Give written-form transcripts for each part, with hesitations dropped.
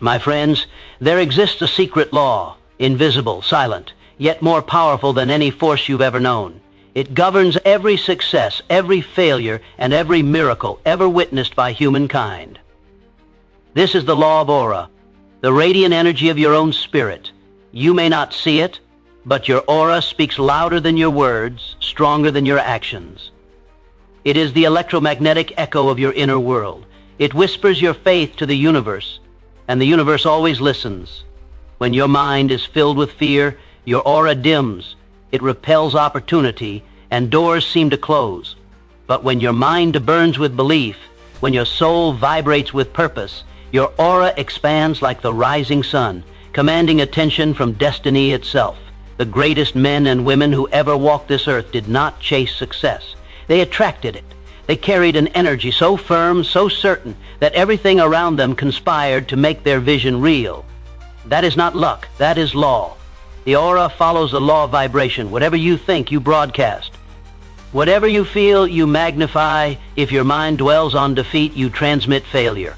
My friends, there exists a secret law, invisible, silent, yet more powerful than any force you've ever known. It governs every success, every failure, and every miracle ever witnessed by humankind. This is the law of aura, the radiant energy of your own spirit. You may not see it, but your aura speaks louder than your words, stronger than your actions. It is the electromagnetic echo of your inner world. It whispers your faith to the universe, and the universe always listens. When your mind is filled with fear, your aura dims. It repels opportunity, and doors seem to close. But when your mind burns with belief, when your soul vibrates with purpose, your aura expands like the rising sun, commanding attention from destiny itself. The greatest men and women who ever walked this earth did not chase success. They attracted it. They carried an energy so firm, so certain, that everything around them conspired to make their vision real. That is not luck, that is law. The aura follows the law of vibration. Whatever you think, you broadcast. Whatever you feel, you magnify. If your mind dwells on defeat, you transmit failure.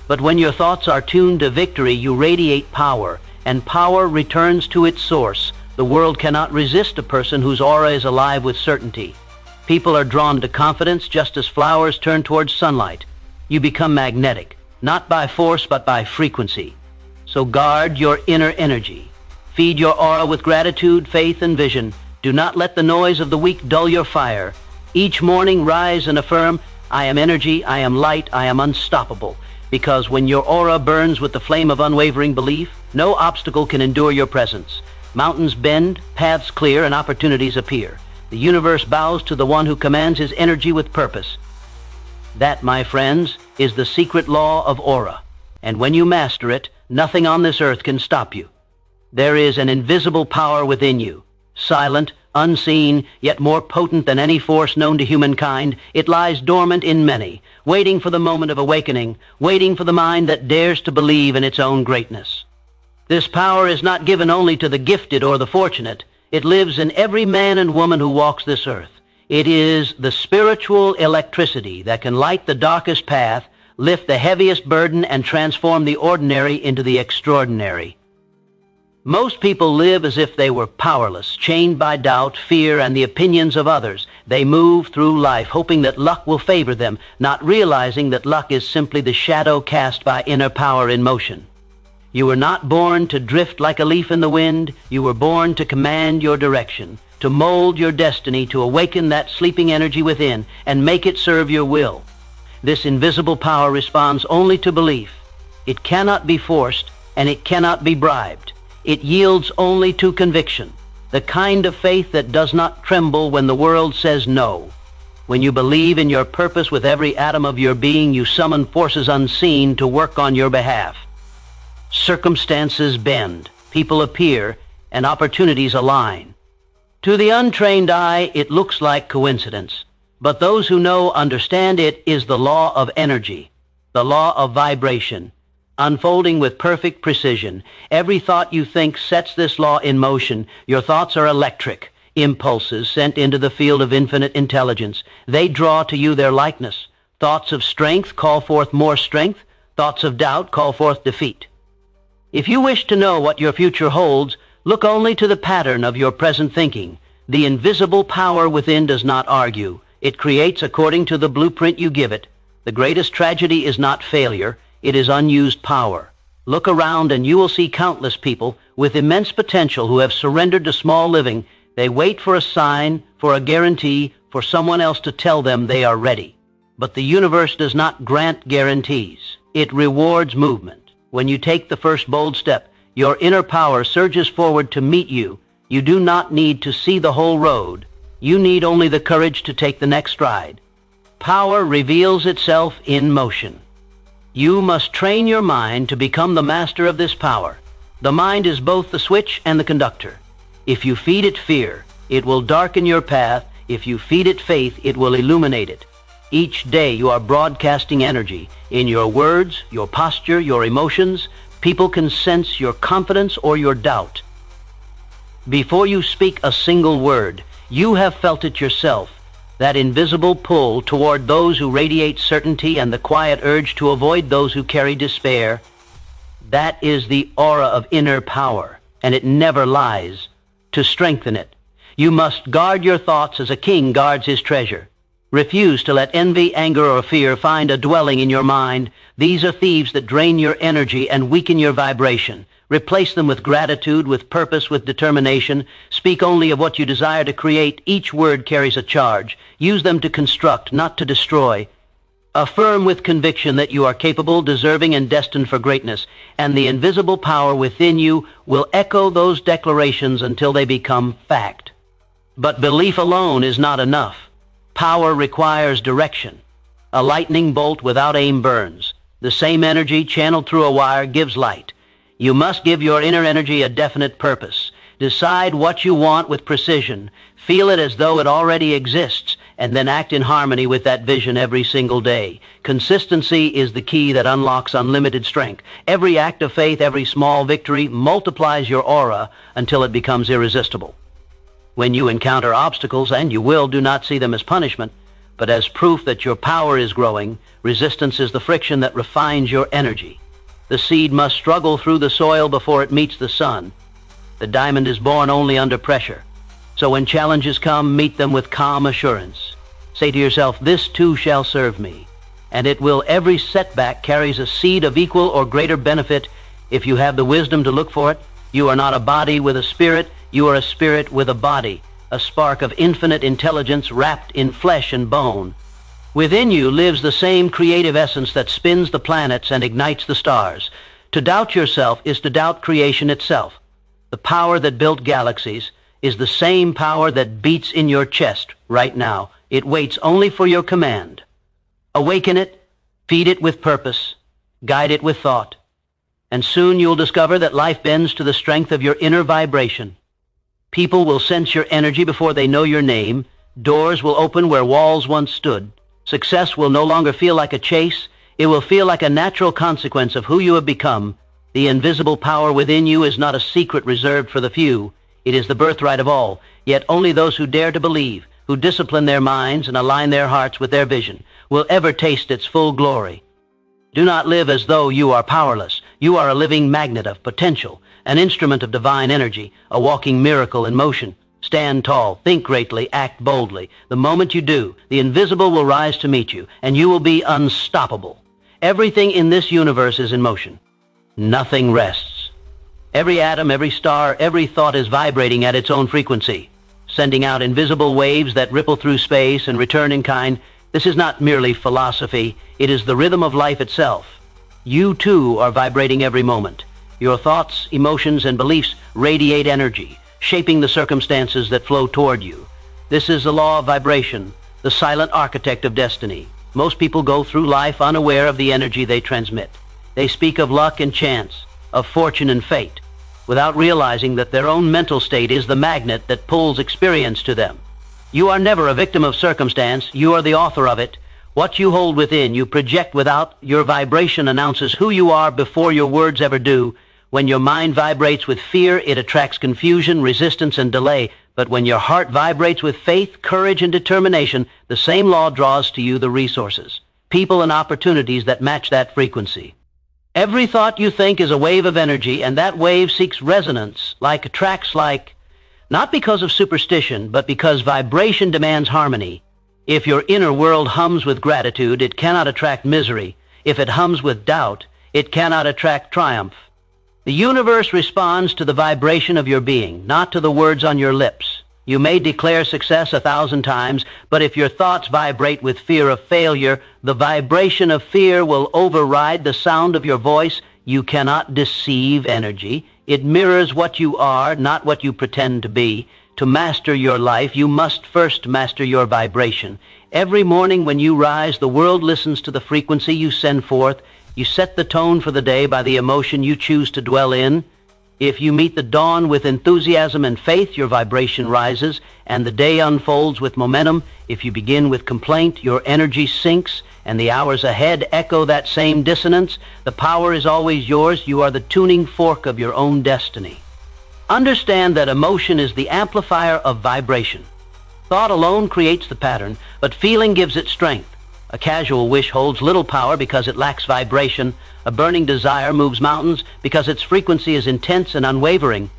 But when your thoughts are tuned to victory, you radiate power, and power returns to its source. The world cannot resist a person whose aura is alive with certainty. People are drawn to confidence just as flowers turn towards sunlight. You become magnetic, not by force but by frequency. So guard your inner energy. Feed your aura with gratitude, faith, and vision. Do not let the noise of the weak dull your fire. Each morning rise and affirm, I am energy, I am light, I am unstoppable. Because when your aura burns with the flame of unwavering belief, no obstacle can endure your presence. Mountains bend, paths clear, and opportunities appear. The universe bows to the one who commands his energy with purpose. That, my friends, is the secret law of aura. And when you master it, nothing on this earth can stop you. There is an invisible power within you, silent, unseen, yet more potent than any force known to humankind. It lies dormant in many, waiting for the moment of awakening, waiting for the mind that dares to believe in its own greatness. This power is not given only to the gifted or the fortunate. It lives in every man and woman who walks this earth. It is the spiritual electricity that can light the darkest path, lift the heaviest burden, and transform the ordinary into the extraordinary. Most people live as if they were powerless, chained by doubt, fear, and the opinions of others. They move through life hoping that luck will favor them, not realizing that luck is simply the shadow cast by inner power in motion. You were not born to drift like a leaf in the wind. You were born to command your direction, to mold your destiny, to awaken that sleeping energy within and make it serve your will. This invisible power responds only to belief. It cannot be forced, and it cannot be bribed. It yields only to conviction, the kind of faith that does not tremble when the world says no. When you believe in your purpose with every atom of your being, you summon forces unseen to work on your behalf. Circumstances bend, people appear, and opportunities align. To the untrained eye, it looks like coincidence, but those who know understand it is the law of energy, the law of vibration, unfolding with perfect precision. Every thought you think sets this law in motion. Your thoughts are electric, impulses sent into the field of infinite intelligence. They draw to you their likeness. Thoughts of strength call forth more strength. Thoughts of doubt call forth defeat. If you wish to know what your future holds, look only to the pattern of your present thinking. The invisible power within does not argue. It creates according to the blueprint you give it. The greatest tragedy is not failure. It is unused power. Look around and you will see countless people with immense potential who have surrendered to small living. They wait for a sign, for a guarantee, for someone else to tell them they are ready. But the universe does not grant guarantees. It rewards movement. When you take the first bold step, your inner power surges forward to meet you. You do not need to see the whole road. You need only the courage to take the next stride. Power reveals itself in motion. You must train your mind to become the master of this power. The mind is both the switch and the conductor. If you feed it fear, it will darken your path. If you feed it faith, it will illuminate it. Each day you are broadcasting energy. In your words, your posture, your emotions, people can sense your confidence or your doubt. Before you speak a single word, you have felt it yourself. That invisible pull toward those who radiate certainty and the quiet urge to avoid those who carry despair. That is the aura of inner power, and it never lies. To strengthen it, you must guard your thoughts as a king guards his treasure. Refuse to let envy, anger, or fear find a dwelling in your mind. These are thieves that drain your energy and weaken your vibration. Replace them with gratitude, with purpose, with determination. Speak only of what you desire to create. Each word carries a charge. Use them to construct, not to destroy. Affirm with conviction that you are capable, deserving, and destined for greatness, and the invisible power within you will echo those declarations until they become fact. But belief alone is not enough. Power requires direction. A lightning bolt without aim burns. The same energy channeled through a wire gives light. You must give your inner energy a definite purpose. Decide what you want with precision. Feel it as though it already exists, and then act in harmony with that vision every single day. Consistency is the key that unlocks unlimited strength. Every act of faith, every small victory multiplies your aura until it becomes irresistible. When you encounter obstacles, and you will, do not see them as punishment, but as proof that your power is growing. Resistance is the friction that refines your energy. The seed must struggle through the soil before it meets the sun. The diamond is born only under pressure. So when challenges come, meet them with calm assurance. Say to yourself, this too shall serve me. And it will. Every setback carries a seed of equal or greater benefit if you have the wisdom to look for it. You are not a body with a spirit. You are a spirit with a body, a spark of infinite intelligence wrapped in flesh and bone. Within you lives the same creative essence that spins the planets and ignites the stars. To doubt yourself is to doubt creation itself. The power that built galaxies is the same power that beats in your chest right now. It waits only for your command. Awaken it, feed it with purpose, guide it with thought, and soon you'll discover that life bends to the strength of your inner vibration. People will sense your energy before they know your name. Doors will open where walls once stood. Success will no longer feel like a chase. It will feel like a natural consequence of who you have become. The invisible power within you is not a secret reserved for the few. It is the birthright of all, yet only those who dare to believe, who discipline their minds and align their hearts with their vision, will ever taste its full glory. Do not live as though you are powerless. You are a living magnet of potential, an instrument of divine energy, a walking miracle in motion. Stand tall, think greatly, act boldly. The moment you do, the invisible will rise to meet you, and you will be unstoppable. Everything in this universe is in motion. Nothing rests. Every atom, every star, every thought is vibrating at its own frequency, sending out invisible waves that ripple through space and return in kind. This is not merely philosophy. It is the rhythm of life itself. You too are vibrating every moment. Your thoughts, emotions, and beliefs radiate energy, shaping the circumstances that flow toward you. This is the law of vibration, the silent architect of destiny. Most people go through life unaware of the energy they transmit. They speak of luck and chance, of fortune and fate, without realizing that their own mental state is the magnet that pulls experience to them. You are never a victim of circumstance. You are the author of it. What you hold within, you project without. Your vibration announces who you are before your words ever do. When your mind vibrates with fear, it attracts confusion, resistance, and delay. But when your heart vibrates with faith, courage, and determination, the same law draws to you the resources, people, and opportunities that match that frequency. Every thought you think is a wave of energy, and that wave seeks resonance, attracts, not because of superstition, but because vibration demands harmony. If your inner world hums with gratitude, it cannot attract misery. If it hums with doubt, it cannot attract triumph. The universe responds to the vibration of your being, not to the words on your lips. You may declare success 1,000 times, but if your thoughts vibrate with fear of failure, the vibration of fear will override the sound of your voice. You cannot deceive energy. It mirrors what you are, not what you pretend to be. To master your life, you must first master your vibration. Every morning when you rise, the world listens to the frequency you send forth. You set the tone for the day by the emotion you choose to dwell in. If you meet the dawn with enthusiasm and faith, your vibration rises, and the day unfolds with momentum. If you begin with complaint, your energy sinks, and the hours ahead echo that same dissonance. The power is always yours. You are the tuning fork of your own destiny. Understand that emotion is the amplifier of vibration. Thought alone creates the pattern, but feeling gives it strength. A casual wish holds little power because it lacks vibration. A burning desire moves mountains because its frequency is intense and unwavering.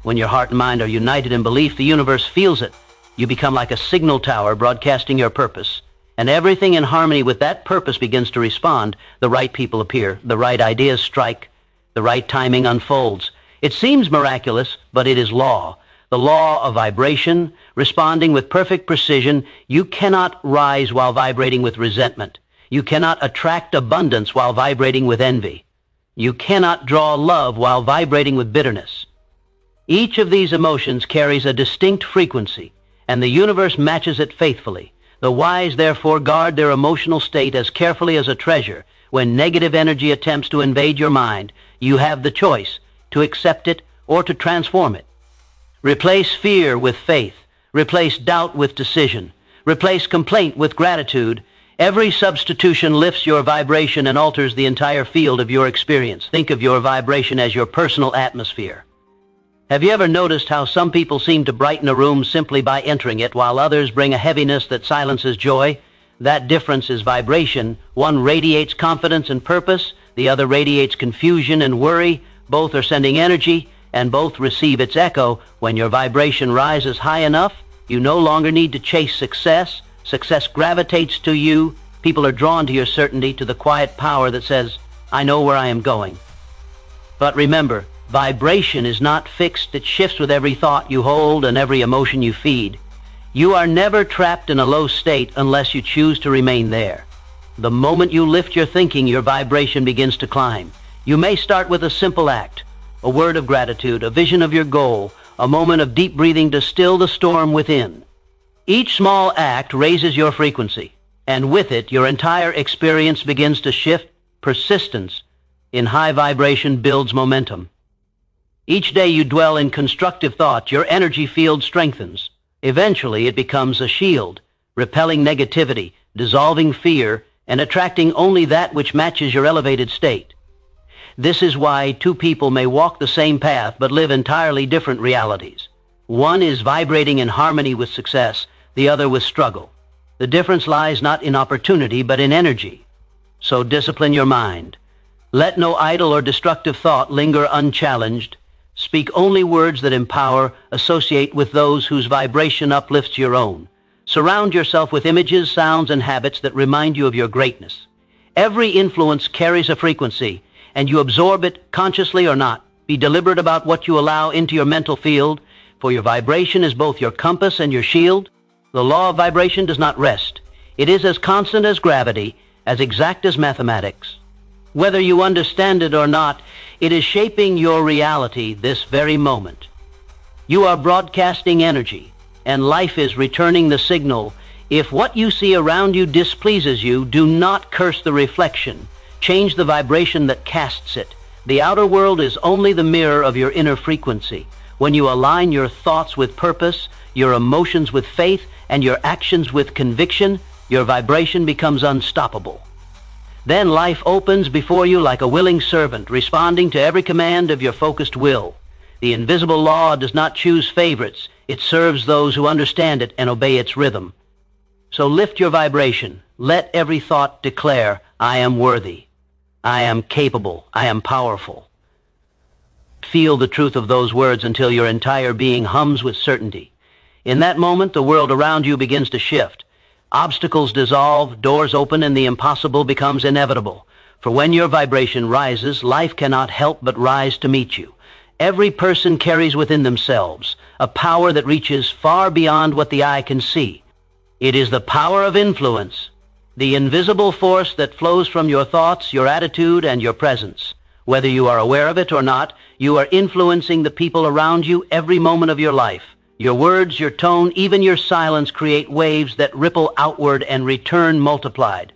When your heart and mind are united in belief, the universe feels it. You become like a signal tower broadcasting your purpose. And everything in harmony with that purpose begins to respond. The right people appear. The right ideas strike. The right timing unfolds. It seems miraculous, but it is law. The law of vibration, responding with perfect precision. You cannot rise while vibrating with resentment. You cannot attract abundance while vibrating with envy. You cannot draw love while vibrating with bitterness. Each of these emotions carries a distinct frequency, and the universe matches it faithfully. The wise, therefore, guard their emotional state as carefully as a treasure. When negative energy attempts to invade your mind, you have the choice to accept it or to transform it. Replace fear with faith. Replace doubt with decision. Replace complaint with gratitude. Every substitution lifts your vibration and alters the entire field of your experience. Think of your vibration as your personal atmosphere. Have you ever noticed how some people seem to brighten a room simply by entering it, while others bring a heaviness that silences joy? That difference is vibration. One radiates confidence and purpose. The other radiates confusion and worry. Both are sending energy, and both receive its echo. When your vibration rises high enough, you no longer need to chase success. Success gravitates to you. People are drawn to your certainty, to the quiet power that says, I know where I am going. But remember, vibration is not fixed. It shifts with every thought you hold and every emotion you feed. You are never trapped in a low state unless you choose to remain there. The moment you lift your thinking, your vibration begins to climb. You may start with a simple act, a word of gratitude, a vision of your goal, a moment of deep breathing to still the storm within. Each small act raises your frequency, and with it, your entire experience begins to shift. Persistence in high vibration builds momentum. Each day you dwell in constructive thought, your energy field strengthens. Eventually, it becomes a shield, repelling negativity, dissolving fear, and attracting only that which matches your elevated state. This is why two people may walk the same path but live entirely different realities. One is vibrating in harmony with success, the other with struggle. The difference lies not in opportunity but in energy. So discipline your mind. Let no idle or destructive thought linger unchallenged. Speak only words that empower. Associate with those whose vibration uplifts your own. Surround yourself with images, sounds, and habits that remind you of your greatness. Every influence carries a frequency, and you absorb it consciously or not. Be deliberate about what you allow into your mental field, for your vibration is both your compass and your shield. The law of vibration does not rest. It is as constant as gravity, as exact as mathematics. Whether you understand it or not, it is shaping your reality this very moment. You are broadcasting energy, and life is returning the signal. If what you see around you displeases you, do not curse the reflection. Change the vibration that casts it. The outer world is only the mirror of your inner frequency. When you align your thoughts with purpose, your emotions with faith, and your actions with conviction, your vibration becomes unstoppable. Then life opens before you like a willing servant, responding to every command of your focused will. The invisible law does not choose favorites. It serves those who understand it and obey its rhythm. So lift your vibration. Let every thought declare, I am worthy. I am capable. I am powerful. Feel the truth of those words until your entire being hums with certainty. In that moment, the world around you begins to shift. Obstacles dissolve, doors open, and the impossible becomes inevitable. For when your vibration rises, life cannot help but rise to meet you. Every person carries within themselves a power that reaches far beyond what the eye can see. It is the power of influence, the invisible force that flows from your thoughts, your attitude, and your presence. Whether you are aware of it or not, you are influencing the people around you every moment of your life. Your words, your tone, even your silence create waves that ripple outward and return multiplied.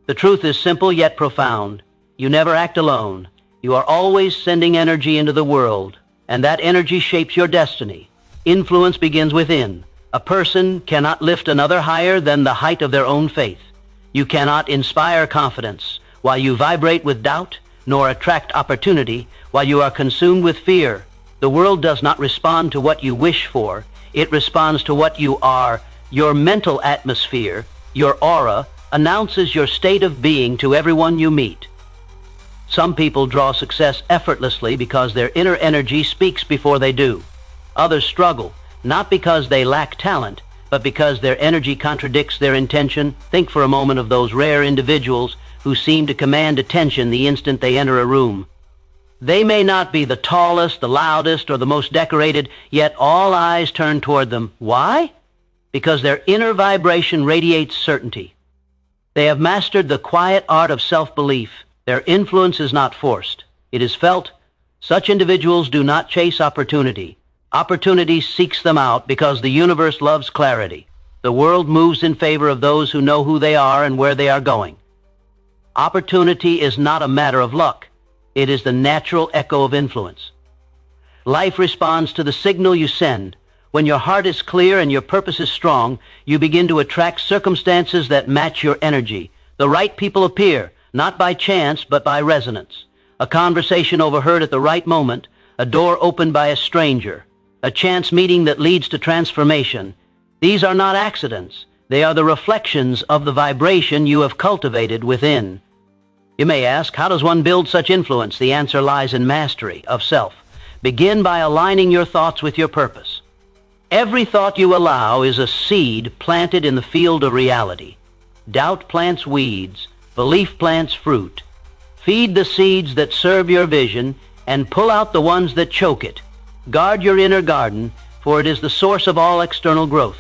The truth is simple yet profound. You never act alone. You are always sending energy into the world, and that energy shapes your destiny. Influence begins within. A person cannot lift another higher than the height of their own faith. You cannot inspire confidence while you vibrate with doubt, nor attract opportunity while you are consumed with fear. The world does not respond to what you wish for. It responds to what you are. Your mental atmosphere, your aura, announces your state of being to everyone you meet. Some people draw success effortlessly because their inner energy speaks before they do. Others struggle, not because they lack talent, but because their energy contradicts their intention. Think for a moment of those rare individuals who seem to command attention the instant they enter a room. They may not be the tallest, the loudest, or the most decorated, yet all eyes turn toward them. Why? Because their inner vibration radiates certainty. They have mastered the quiet art of self-belief. Their influence is not forced. It is felt. Such individuals do not chase opportunity. Opportunity seeks them out because the universe loves clarity. The world moves in favor of those who know who they are and where they are going. Opportunity is not a matter of luck. It is the natural echo of influence. Life responds to the signal you send. When your heart is clear and your purpose is strong, you begin to attract circumstances that match your energy. The right people appear, not by chance, but by resonance. A conversation overheard at the right moment, a door opened by a stranger, a chance meeting that leads to transformation. These are not accidents. They are the reflections of the vibration you have cultivated within. You may ask, how does one build such influence? The answer lies in mastery of self. Begin by aligning your thoughts with your purpose. Every thought you allow is a seed planted in the field of reality. Doubt plants weeds. Belief plants fruit. Feed the seeds that serve your vision and pull out the ones that choke it. Guard your inner garden, for it is the source of all external growth.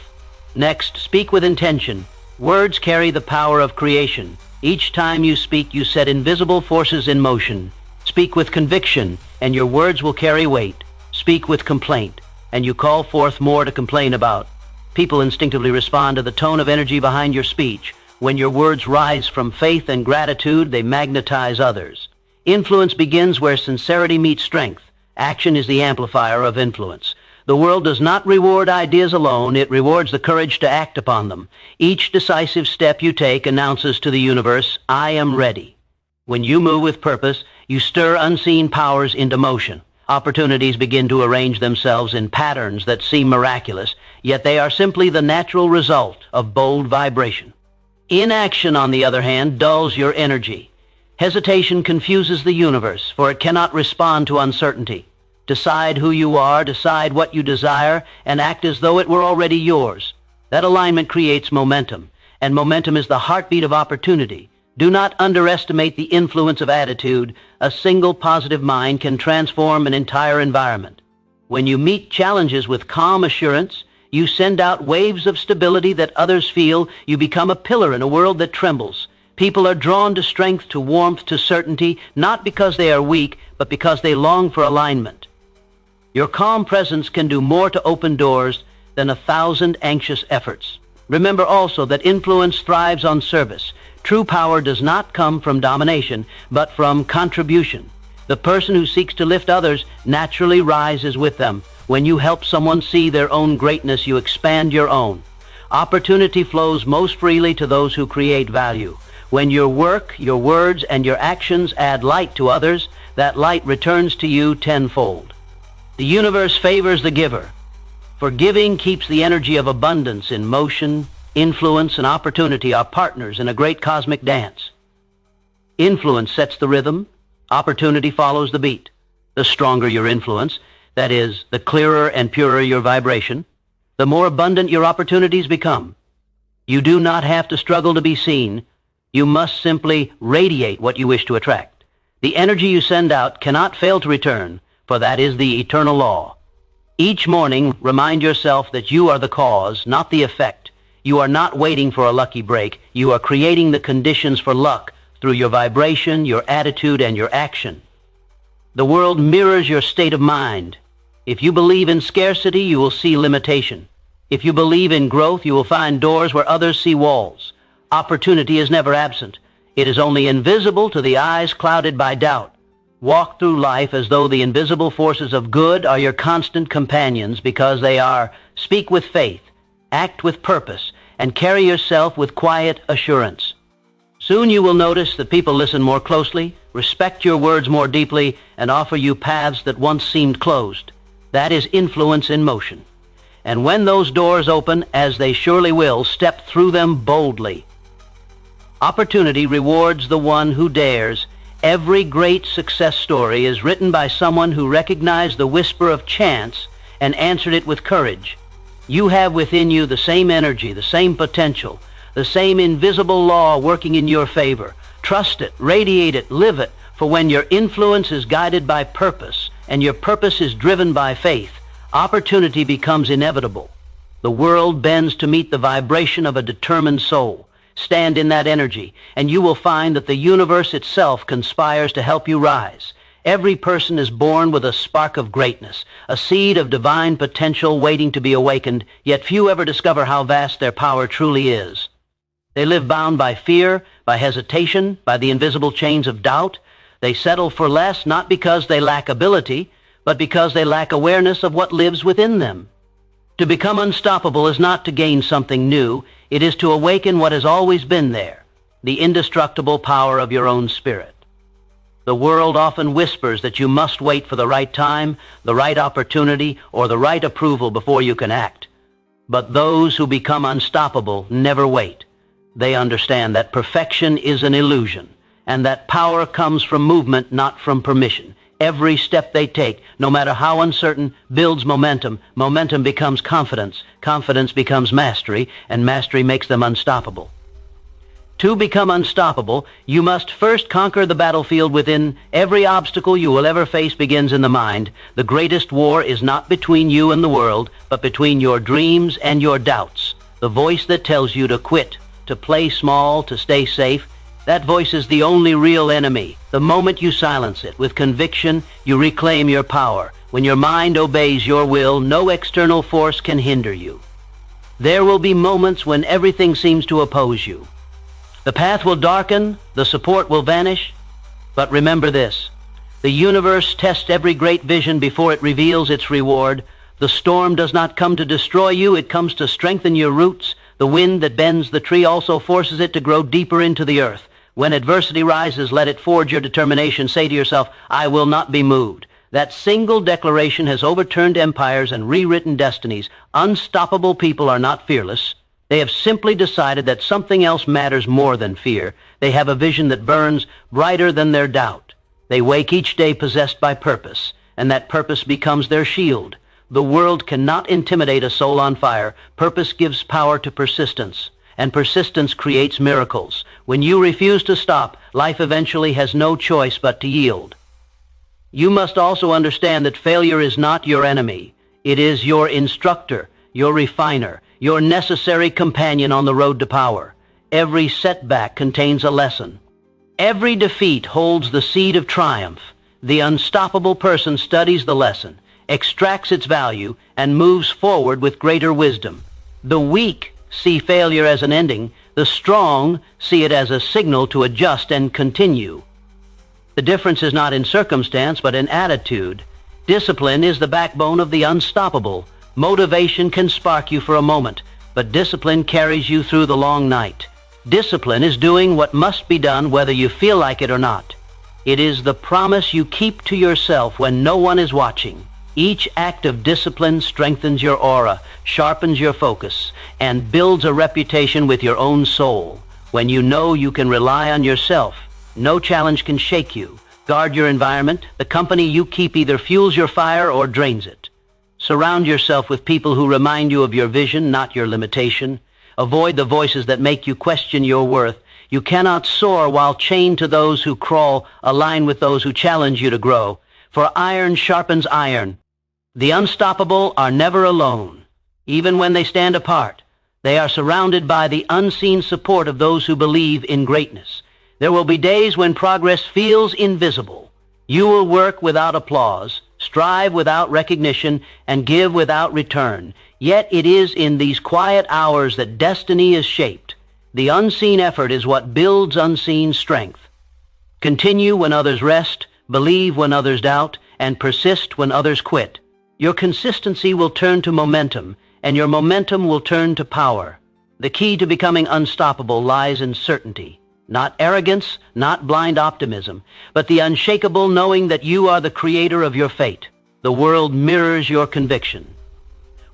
Next, speak with intention. Words carry the power of creation. Each time you speak, you set invisible forces in motion. Speak with conviction, and your words will carry weight. Speak with complaint, and you call forth more to complain about. People instinctively respond to the tone of energy behind your speech. When your words rise from faith and gratitude, they magnetize others. Influence begins where sincerity meets strength. Action is the amplifier of influence. The world does not reward ideas alone. It rewards the courage to act upon them. Each decisive step you take announces to the universe, I am ready. When you move with purpose, you stir unseen powers into motion. Opportunities begin to arrange themselves in patterns that seem miraculous, yet they are simply the natural result of bold vibration. Inaction, on the other hand, dulls your energy. Hesitation confuses the universe, for it cannot respond to uncertainty. Decide who you are, decide what you desire, and act as though it were already yours. That alignment creates momentum, and momentum is the heartbeat of opportunity. Do not underestimate the influence of attitude. A single positive mind can transform an entire environment. When you meet challenges with calm assurance, you send out waves of stability that others feel. You become a pillar in a world that trembles. People are drawn to strength, to warmth, to certainty, not because they are weak, but because they long for alignment. Your calm presence can do more to open doors than 1,000 anxious efforts. Remember also that influence thrives on service. True power does not come from domination, but from contribution. The person who seeks to lift others naturally rises with them. When you help someone see their own greatness, you expand your own. Opportunity flows most freely to those who create value. When your work, your words, and your actions add light to others, that light returns to you tenfold. The universe favors the giver, for giving keeps the energy of abundance in motion. Influence and opportunity are partners in a great cosmic dance. Influence sets the rhythm. Opportunity follows the beat. The stronger your influence, that is, the clearer and purer your vibration, the more abundant your opportunities become. You do not have to struggle to be seen. You must simply radiate what you wish to attract. The energy you send out cannot fail to return, for that is the eternal law. Each morning, remind yourself that you are the cause, not the effect. You are not waiting for a lucky break. You are creating the conditions for luck through your vibration, your attitude, and your action. The world mirrors your state of mind. If you believe in scarcity, you will see limitation. If you believe in growth, you will find doors where others see walls. Opportunity is never absent. It is only invisible to the eyes clouded by doubt. Walk through life as though the invisible forces of good are your constant companions, because they are. Speak with faith, act with purpose, and carry yourself with quiet assurance. Soon you will notice that people listen more closely, respect your words more deeply, and offer you paths that once seemed closed. That is influence in motion. And when those doors open, as they surely will, step through them boldly. Opportunity rewards the one who dares, Every great success story is written by someone who recognized the whisper of chance and answered it with courage. You have within you the same energy, the same potential, the same invisible law working in your favor. Trust it, radiate it, live it, for when your influence is guided by purpose and your purpose is driven by faith, opportunity becomes inevitable. The world bends to meet the vibration of a determined soul. Stand in that energy, and you will find that the universe itself conspires to help you rise. Every person is born with a spark of greatness, a seed of divine potential waiting to be awakened, yet few ever discover how vast their power truly is. They live bound by fear, by hesitation, by the invisible chains of doubt. They settle for less not because they lack ability, but because they lack awareness of what lives within them. To become unstoppable is not to gain something new. It is to awaken what has always been there, the indestructible power of your own spirit. The world often whispers that you must wait for the right time, the right opportunity, or the right approval before you can act. But those who become unstoppable never wait. They understand that perfection is an illusion, and that power comes from movement, not from permission. Every step they take, no matter how uncertain, builds momentum. Momentum becomes confidence. Confidence becomes mastery, and mastery makes them unstoppable. To become unstoppable, you must first conquer the battlefield within. Every obstacle you will ever face begins in the mind. The greatest war is not between you and the world, but between your dreams and your doubts. The voice that tells you to quit, to play small, to stay safe, that voice is the only real enemy. The moment you silence it with conviction, you reclaim your power. When your mind obeys your will, no external force can hinder you. There will be moments when everything seems to oppose you. The path will darken, the support will vanish. But remember this: the universe tests every great vision before it reveals its reward. The storm does not come to destroy you, it comes to strengthen your roots. The wind that bends the tree also forces it to grow deeper into the earth. When adversity rises, let it forge your determination. Say to yourself, I will not be moved. That single declaration has overturned empires and rewritten destinies. Unstoppable people are not fearless. They have simply decided that something else matters more than fear. They have a vision that burns brighter than their doubt. They wake each day possessed by purpose, and that purpose becomes their shield. The world cannot intimidate a soul on fire. Purpose gives power to persistence, and persistence creates miracles. When you refuse to stop, life eventually has no choice but to yield. You must also understand that failure is not your enemy. It is your instructor, your refiner, your necessary companion on the road to power. Every setback contains a lesson. Every defeat holds the seed of triumph. The unstoppable person studies the lesson, extracts its value, and moves forward with greater wisdom. The weak see failure as an ending. The strong see it as a signal to adjust and continue. The difference is not in circumstance, but in attitude. Discipline is the backbone of the unstoppable. Motivation can spark you for a moment, but discipline carries you through the long night. Discipline is doing what must be done whether you feel like it or not. It is the promise you keep to yourself when no one is watching. Each act of discipline strengthens your aura, sharpens your focus, and builds a reputation with your own soul. When you know you can rely on yourself, no challenge can shake you. Guard your environment. The company you keep either fuels your fire or drains it. Surround yourself with people who remind you of your vision, not your limitation. Avoid the voices that make you question your worth. You cannot soar while chained to those who crawl. Align with those who challenge you to grow. For iron sharpens iron. The unstoppable are never alone. Even when they stand apart, they are surrounded by the unseen support of those who believe in greatness. There will be days when progress feels invisible. You will work without applause, strive without recognition, and give without return. Yet it is in these quiet hours that destiny is shaped. The unseen effort is what builds unseen strength. Continue when others rest, believe when others doubt, and persist when others quit. Your consistency will turn to momentum, and your momentum will turn to power. The key to becoming unstoppable lies in certainty. Not arrogance, not blind optimism, but the unshakable knowing that you are the creator of your fate. The world mirrors your conviction.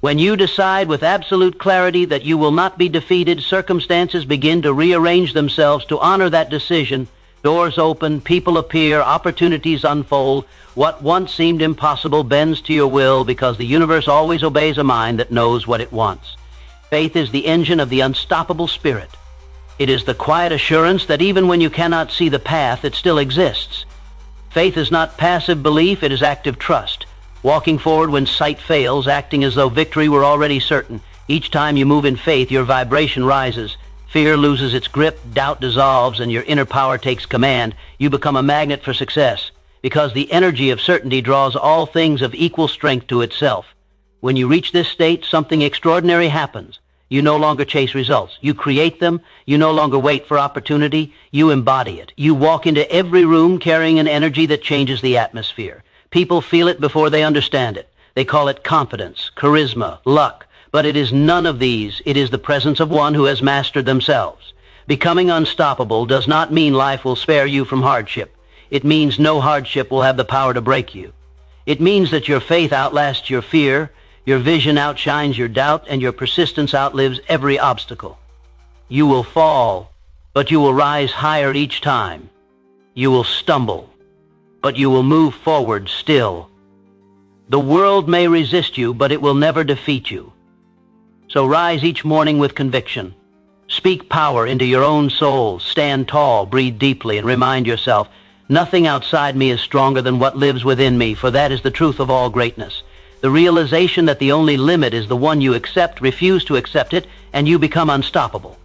When you decide with absolute clarity that you will not be defeated, circumstances begin to rearrange themselves to honor that decision. Doors open, people appear, opportunities unfold. What once seemed impossible bends to your will because the universe always obeys a mind that knows what it wants. Faith is the engine of the unstoppable spirit. It is the quiet assurance that even when you cannot see the path, it still exists. Faith is not passive belief, it is active trust. Walking forward when sight fails, acting as though victory were already certain. Each time you move in faith, your vibration rises. Fear loses its grip, doubt dissolves, and your inner power takes command. You become a magnet for success, because the energy of certainty draws all things of equal strength to itself. When you reach this state, something extraordinary happens. You no longer chase results. You create them. You no longer wait for opportunity. You embody it. You walk into every room carrying an energy that changes the atmosphere. People feel it before they understand it. They call it confidence, charisma, luck. But it is none of these. It is the presence of one who has mastered themselves. Becoming unstoppable does not mean life will spare you from hardship. It means no hardship will have the power to break you. It means that your faith outlasts your fear, your vision outshines your doubt, and your persistence outlives every obstacle. You will fall, but you will rise higher each time. You will stumble, but you will move forward still. The world may resist you, but it will never defeat you. So rise each morning with conviction. Speak power into your own soul. Stand tall, breathe deeply, and remind yourself, nothing outside me is stronger than what lives within me, for that is the truth of all greatness. The realization that the only limit is the one you accept, refuse to accept it, and you become unstoppable.